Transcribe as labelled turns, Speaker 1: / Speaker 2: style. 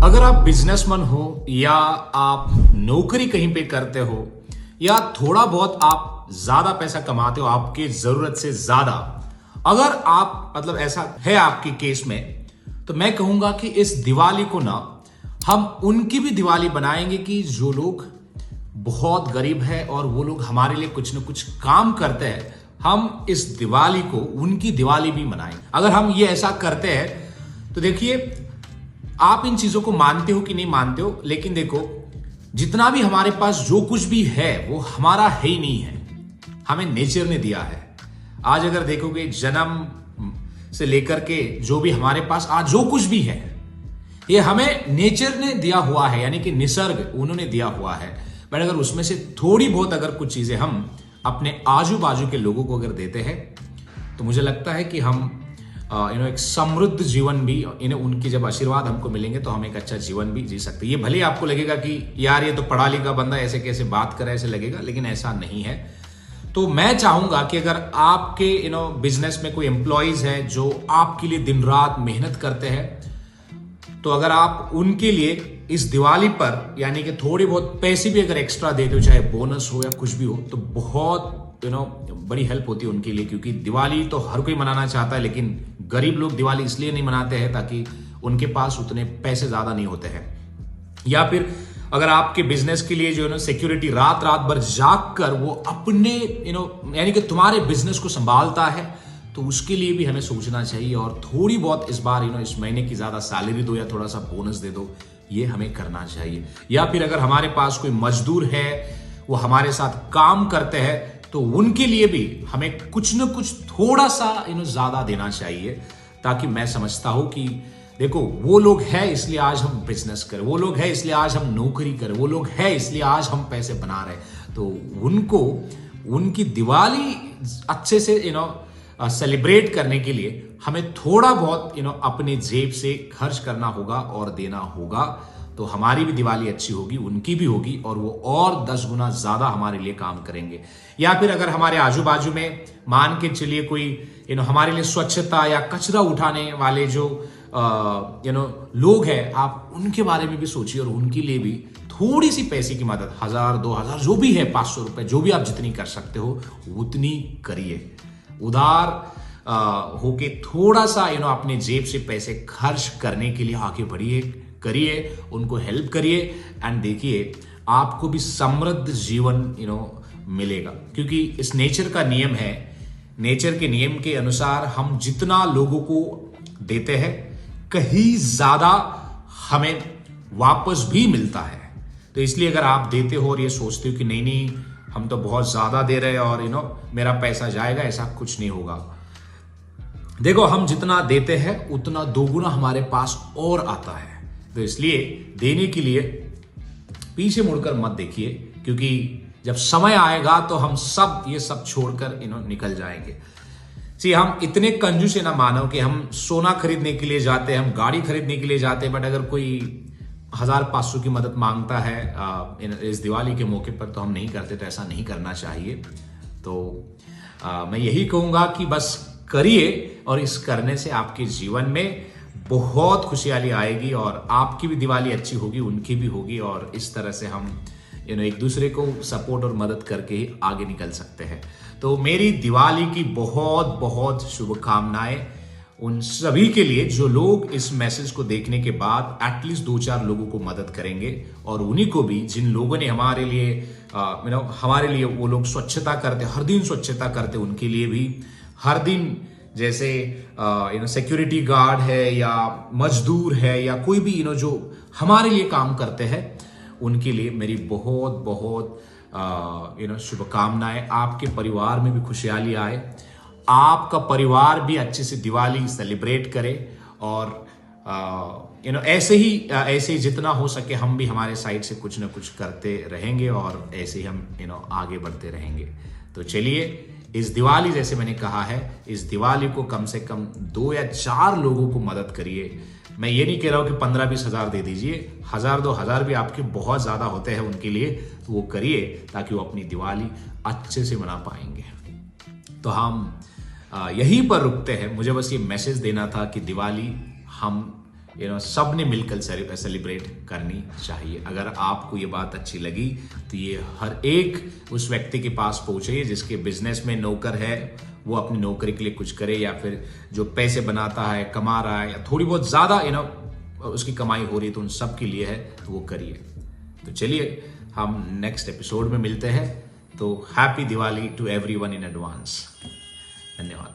Speaker 1: अगर आप बिजनेसमैन हो या आप नौकरी कहीं पे करते हो या थोड़ा बहुत आप ज्यादा पैसा कमाते हो आपकी जरूरत से ज्यादा, अगर आप मतलब ऐसा है आपके केस में, तो मैं कहूंगा कि इस दिवाली को ना हम उनकी भी दिवाली बनाएंगे कि जो लोग बहुत गरीब है और वो लोग हमारे लिए कुछ न कुछ काम करते हैं। हम इस दिवाली को उनकी दिवाली भी मनाएंगे। अगर हम ये ऐसा करते हैं तो देखिए, आप इन चीजों को मानते हो कि नहीं मानते हो, लेकिन देखो, जितना भी हमारे पास जो कुछ भी है वो हमारा है ही नहीं है, हमें नेचर ने दिया है। आज अगर देखोगे, जन्म से लेकर के जो भी हमारे पास आज जो कुछ भी है, ये हमें नेचर ने दिया हुआ है, यानी कि निसर्ग उन्होंने दिया हुआ है। बट अगर उसमें से थोड़ी बहुत अगर कुछ चीजें हम अपने आजू बाजू के लोगों को अगर देते हैं, तो मुझे लगता है कि हम एक समृद्ध जीवन भी, इन्हें उनकी जब आशीर्वाद हमको मिलेंगे तो हम एक अच्छा जीवन भी जी सकते हैं। ये भले आपको लगेगा कि यार ये तो पढ़ा लिखा बंदा ऐसे कैसे बात करे, ऐसे लगेगा, लेकिन ऐसा नहीं है। तो मैं चाहूंगा कि अगर आपके बिजनेस में कोई एम्प्लॉयज है जो आपके लिए दिन रात मेहनत करते हैं, तो अगर आप उनके लिए इस दिवाली पर यानी कि थोड़ी बहुत पैसे भी अगर एक्स्ट्रा देते हो, चाहे बोनस हो या कुछ भी हो, तो बहुत बड़ी हेल्प होती है उनके लिए। क्योंकि दिवाली तो हर कोई मनाना चाहता है, लेकिन गरीब लोग दिवाली इसलिए नहीं मनाते हैं ताकि उनके पास उतने पैसे ज्यादा नहीं होते हैं। या फिर अगर आपके बिजनेस के लिए जो सिक्योरिटी रात रात भर जाग कर वो अपने यानी कि तुम्हारे बिजनेस को संभालता है, तो उसके लिए भी हमें सोचना चाहिए। और थोड़ी बहुत इस बार इस महीने की ज्यादा सैलरी दो या थोड़ा सा बोनस दे दो, ये हमें करना चाहिए। या फिर अगर हमारे पास कोई मजदूर है, वो हमारे साथ काम करते हैं, तो उनके लिए भी हमें कुछ न कुछ थोड़ा सा ज्यादा देना चाहिए। ताकि मैं समझता हूं कि देखो, वो लोग हैं इसलिए आज हम बिजनेस करें, वो लोग हैं इसलिए आज हम नौकरी करें, वो लोग हैं इसलिए आज हम पैसे बना रहे हैं। तो उनको उनकी दिवाली अच्छे से सेलिब्रेट करने के लिए हमें थोड़ा बहुत अपने जेब से खर्च करना होगा और देना होगा। तो हमारी भी दिवाली अच्छी होगी, उनकी भी होगी, और वो और 10 गुना ज्यादा हमारे लिए काम करेंगे। या फिर अगर हमारे आजू बाजू में मान के चलिए कोई हमारे लिए स्वच्छता या कचरा उठाने वाले जो लोग हैं, आप उनके बारे में भी सोचिए और उनके लिए भी थोड़ी सी पैसे की मदद, 1000 2000 जो भी है, 500 रुपए, जो भी आप जितनी कर सकते हो उतनी करिए। उधार होके थोड़ा सा अपने जेब से पैसे खर्च करने के लिए आगे बढ़िए, करिए, उनको हेल्प करिए, एंड देखिए आपको भी समृद्ध जीवन मिलेगा। क्योंकि इस नेचर का नियम है, नेचर के नियम के अनुसार हम जितना लोगों को देते हैं, कहीं ज्यादा हमें वापस भी मिलता है। तो इसलिए अगर आप देते हो और ये सोचते हो कि नहीं नहीं हम तो बहुत ज्यादा दे रहे हैं और मेरा पैसा जाएगा, ऐसा कुछ नहीं होगा। देखो, हम जितना देते हैं उतना दोगुना हमारे पास और आता है। तो इसलिए देने के लिए पीछे मुड़कर मत देखिए, क्योंकि जब समय आएगा तो हम सब ये सब छोड़कर निकल जाएंगे। जी, हम इतने कंजूस है ना मानो कि हम सोना खरीदने के लिए जाते हैं, हम गाड़ी खरीदने के लिए जाते हैं, बट अगर कोई 1500 की मदद मांगता है इस दिवाली के मौके पर, तो हम नहीं करते। तो ऐसा नहीं करना चाहिए। तो मैं यही कहूंगा कि बस करिए, और इस करने से आपके जीवन में बहुत खुशहाली आएगी और आपकी भी दिवाली अच्छी होगी, उनकी भी होगी, और इस तरह से हम एक दूसरे को सपोर्ट और मदद करके ही आगे निकल सकते हैं। तो मेरी दिवाली की बहुत बहुत शुभकामनाएं उन सभी के लिए जो लोग इस मैसेज को देखने के बाद एटलीस्ट 2-4 लोगों को मदद करेंगे, और उन्हीं को भी जिन लोगों ने हमारे लिए वो लोग स्वच्छता करते, हर दिन स्वच्छता करते, उनके लिए भी हर दिन, जैसे सिक्योरिटी गार्ड है या मजदूर है या कोई भी जो हमारे लिए काम करते हैं, उनके लिए मेरी बहुत बहुत शुभकामनाएं। आपके परिवार में भी खुशहाली आए, आपका परिवार भी अच्छे से दिवाली सेलिब्रेट करे, और ऐसे ही जितना हो सके हम भी हमारे साइड से कुछ ना कुछ करते रहेंगे, और ऐसे ही हम आगे बढ़ते रहेंगे। तो चलिए, इस दिवाली, जैसे मैंने कहा है, इस दिवाली को कम से कम 2 या 4 लोगों को मदद करिए। मैं ये नहीं कह रहा हूं कि 15-20 हजार दे दीजिए, 1000-2000 भी आपके बहुत ज्यादा होते हैं उनके लिए, तो वो करिए ताकि वो अपनी दिवाली अच्छे से मना पाएंगे। तो हम यहीं पर रुकते हैं। मुझे बस ये मैसेज देना था कि दिवाली हम सब ने मिलकर सेलिब्रेट करनी चाहिए। अगर आपको ये बात अच्छी लगी तो ये हर एक उस व्यक्ति के पास पहुंचे जिसके बिजनेस में नौकर है, वो अपनी नौकरी के लिए कुछ करे, या फिर जो पैसे बनाता है, कमा रहा है, या थोड़ी बहुत ज्यादा उसकी कमाई हो रही है, तो उन सब के लिए है, तो वो करिए। तो चलिए हम नेक्स्ट एपिसोड में मिलते हैं। तो happy Diwali to everyone in advance. धन्यवाद।